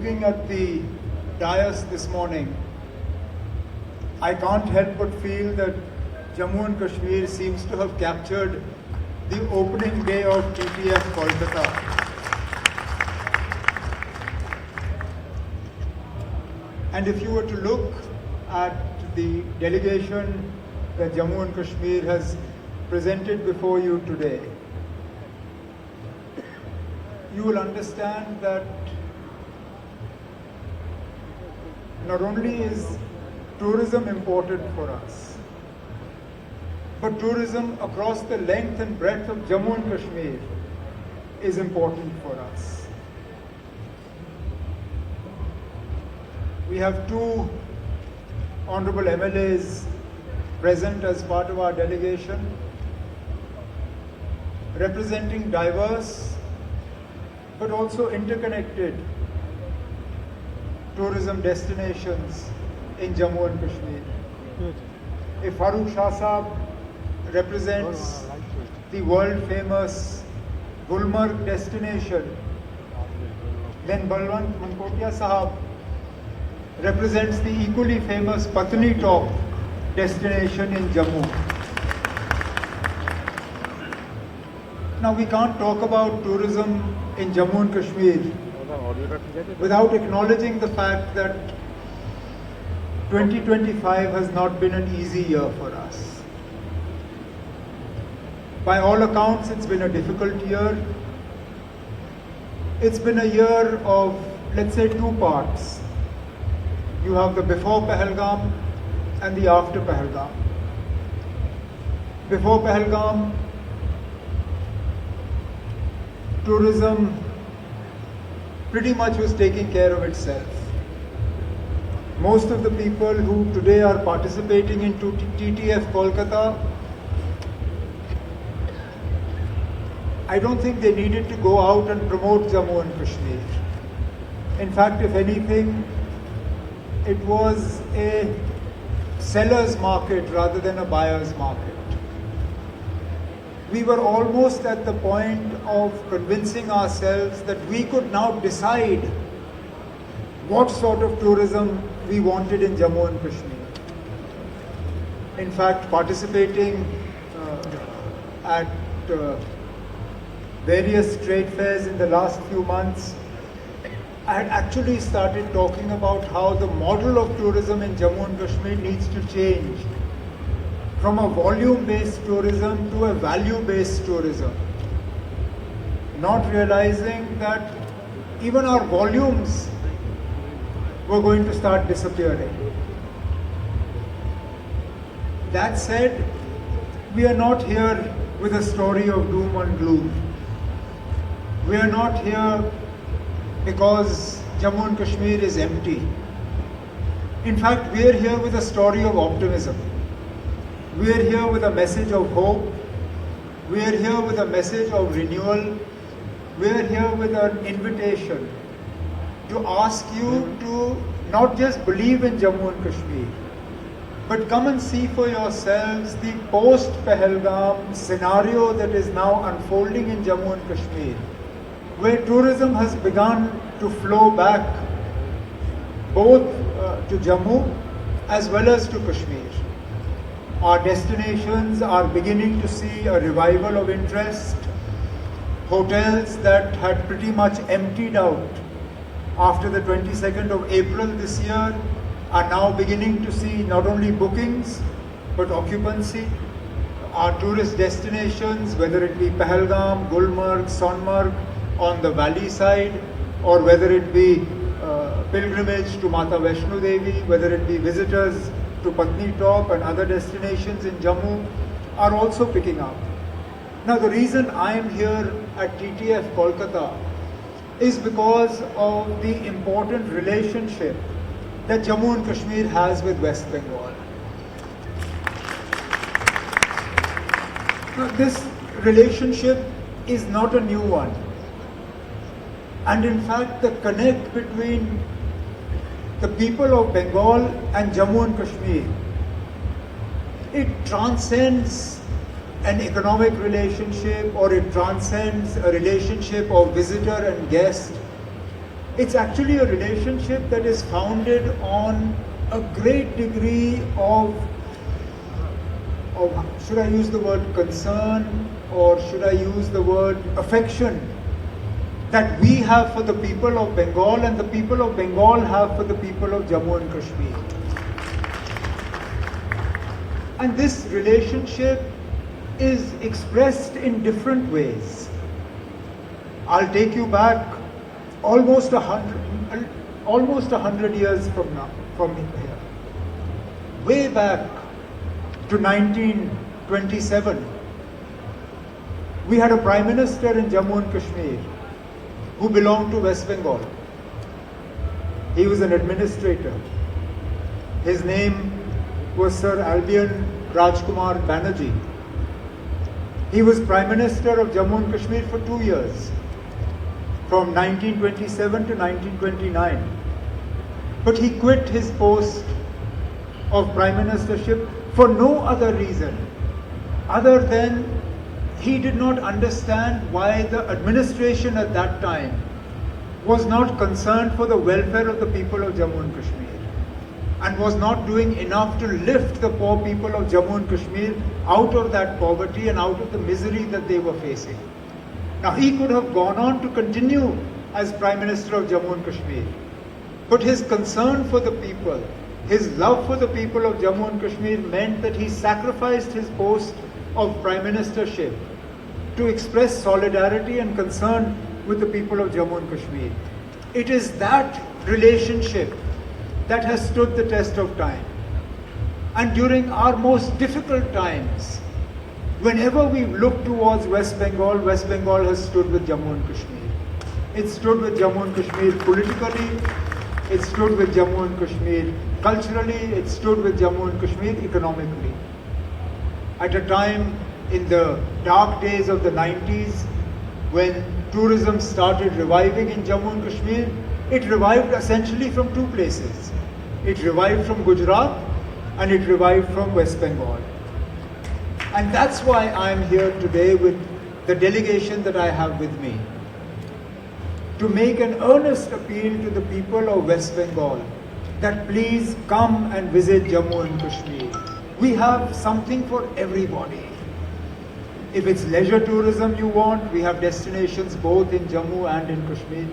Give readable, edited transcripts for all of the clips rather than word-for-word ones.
looking at the dais this morning, I can't help but feel that Jammu and Kashmir seems to have captured the opening day of TTF Kolkata. And if you were to look at the delegation that Jammu and Kashmir has presented before you today, you will understand that not only is tourism important for us, but tourism across the length and breadth of Jammu and Kashmir is important for us. We have two honorable MLAs present as part of our delegation, representing diverse but also interconnected tourism destinations in Jammu and Kashmir. If Farooq Shah Sahab represents the world famous Gulmarg destination, then Balwant Mankotia Sahab represents the equally famous Patni Top destination in Jammu. Now we can't talk about tourism in Jammu and Kashmir without acknowledging the fact that 2025 has not been an easy year for us. By all accounts, it's been a difficult year. It's been a year of, let's say, two parts. You have the before Pahalgam and the after Pahalgam. Before Pahalgam, tourism pretty much was taking care of itself. Most of the people who today are participating in TTF Kolkata, I don't think they needed to go out and promote Jammu and Kashmir. In fact, if anything, it was a seller's market rather than a buyer's market. We were almost at the point of convincing ourselves that we could now decide what sort of tourism we wanted in Jammu and Kashmir. In fact, participating at various trade fairs in the last few months, I had actually started talking about how the model of tourism in Jammu and Kashmir needs to change from a volume-based tourism to a value-based tourism. Not realizing that even our volumes were going to start disappearing. That said, we are not here with a story of doom and gloom. We are not here because Jammu and Kashmir is empty. In fact, we are here with a story of optimism. We are here with a message of hope. We are here with a message of renewal. We are here with an invitation to ask you to not just believe in Jammu and Kashmir, but come and see for yourselves the post-Pahalgam scenario that is now unfolding in Jammu and Kashmir, where tourism has begun to flow back both to Jammu as well as to Kashmir. Our destinations are beginning to see a revival of interest. Hotels that had pretty much emptied out after the 22nd of April this year are now beginning to see not only bookings but occupancy. Our tourist destinations, whether it be Pahalgam, Gulmarg, Sonmarg on the valley side, or whether it be pilgrimage to Mata Vaishno Devi, whether it be visitors to Patni Top and other destinations in Jammu, are also picking up. Now, the reason I am here at TTF Kolkata is because of the important relationship that Jammu and Kashmir has with West Bengal. Now, this relationship is not a new one. And in fact, the connect between the people of Bengal and Jammu and Kashmir, it transcends an economic relationship, or it transcends a relationship of visitor and guest. It's actually a relationship that is founded on a great degree of should I use the word concern or should I use the word affection that we have for the people of Bengal and the people of Bengal have for the people of Jammu and Kashmir. And this relationship is expressed in different ways. I'll take you back almost 100 years from now, from here. Way back to 1927, we had a Prime Minister in Jammu and Kashmir who belonged to West Bengal. He was an administrator. His name was Sir Albion Rajkumar Banerjee. He was Prime Minister of Jammu and Kashmir for 2 years, from 1927 to 1929. But he quit his post of Prime Ministership for no other reason other than he did not understand why the administration at that time was not concerned for the welfare of the people of Jammu and Kashmir and was not doing enough to lift the poor people of Jammu and Kashmir out of that poverty and out of the misery that they were facing. Now he could have gone on to continue as Prime Minister of Jammu and Kashmir, but his concern for the people, his love for the people of Jammu and Kashmir meant that he sacrificed his post of Prime Ministership to express solidarity and concern with the people of Jammu and Kashmir. It is that relationship that has stood the test of time. And during our most difficult times, whenever we look towards West Bengal has stood with Jammu and Kashmir. It stood with Jammu and Kashmir politically, it stood with Jammu and Kashmir culturally, it stood with Jammu and Kashmir economically. At a time in the dark days of the 90s, when tourism started reviving in Jammu and Kashmir, it revived essentially from two places. It revived from Gujarat and it revived from West Bengal. And that's why I'm here today with the delegation that I have with me, to make an earnest appeal to the people of West Bengal that please come and visit Jammu and Kashmir. We have something for everybody. If it's leisure tourism you want, we have destinations both in Jammu and in Kashmir.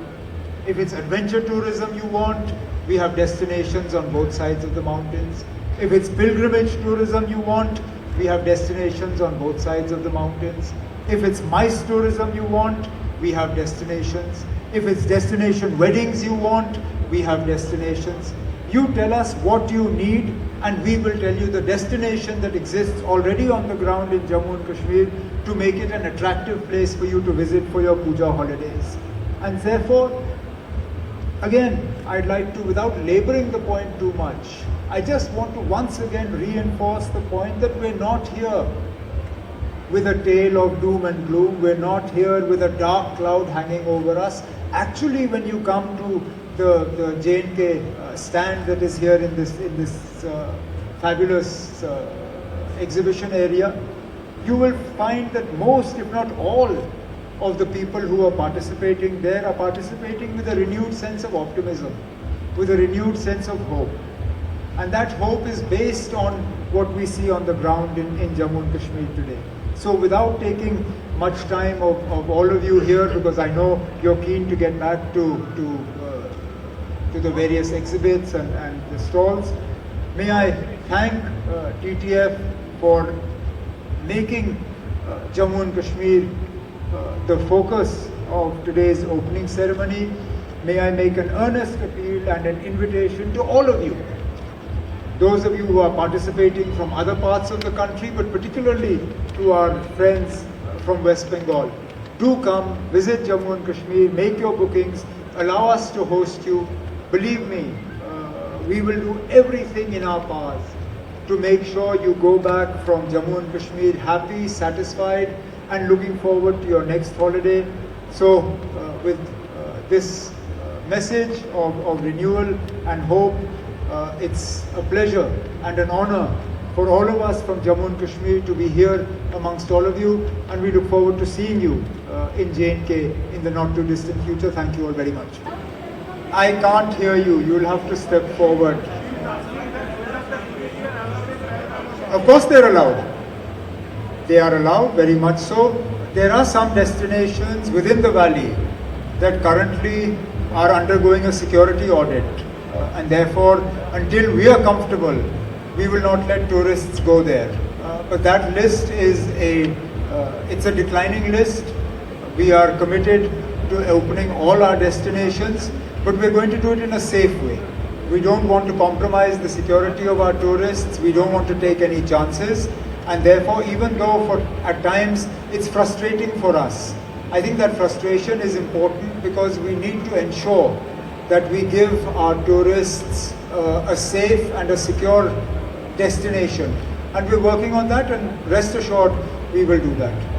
If it's adventure tourism you want, we have destinations on both sides of the mountains. If it's pilgrimage tourism you want, we have destinations on both sides of the mountains. If it's MICE tourism you want, we have destinations. If it's destination weddings you want, we have destinations. You tell us what you need and we will tell you the destination that exists already on the ground in Jammu and Kashmir to make it an attractive place for you to visit for your puja holidays. And therefore, again, I'd like to, without laboring the point too much, I just want to once again reinforce the point that we're not here with a tale of doom and gloom. We're not here with a dark cloud hanging over us. Actually, when you come to the J&K stand that is here in this fabulous exhibition area, you will find that most, if not all, of the people who are participating there are participating with a renewed sense of optimism, with a renewed sense of hope. And that hope is based on what we see on the ground in Jammu and Kashmir today. So without taking much time of all of you here, because I know you're keen to get back to the various exhibits and the stalls, may I thank TTF for making Jammu and Kashmir the focus of today's opening ceremony. May I make an earnest appeal and an invitation to all of you, those of you who are participating from other parts of the country, but particularly to our friends from West Bengal. Do come, visit Jammu and Kashmir, make your bookings, allow us to host you. Believe me, we will do everything in our powers to make sure you go back from Jammu and Kashmir happy, satisfied, and looking forward to your next holiday. So with this message of renewal and hope, it's a pleasure and an honor for all of us from Jammu and Kashmir to be here amongst all of you, and we look forward to seeing you in J&K in the not too distant future. Thank you all very much. I can't hear you. You'll have to step forward. Of course they're allowed. They are allowed, very much so. There are some destinations within the valley that currently are undergoing a security audit. And therefore, until we are comfortable, we will not let tourists go there. But that list is it's a declining list. We are committed to opening all our destinations, but we're going to do it in a safe way. We don't want to compromise the security of our tourists. We don't want to take any chances. And therefore, even though at times it's frustrating for us, I think that frustration is important because we need to ensure that we give our tourists a safe and a secure destination. And we're working on that, and rest assured we will do that.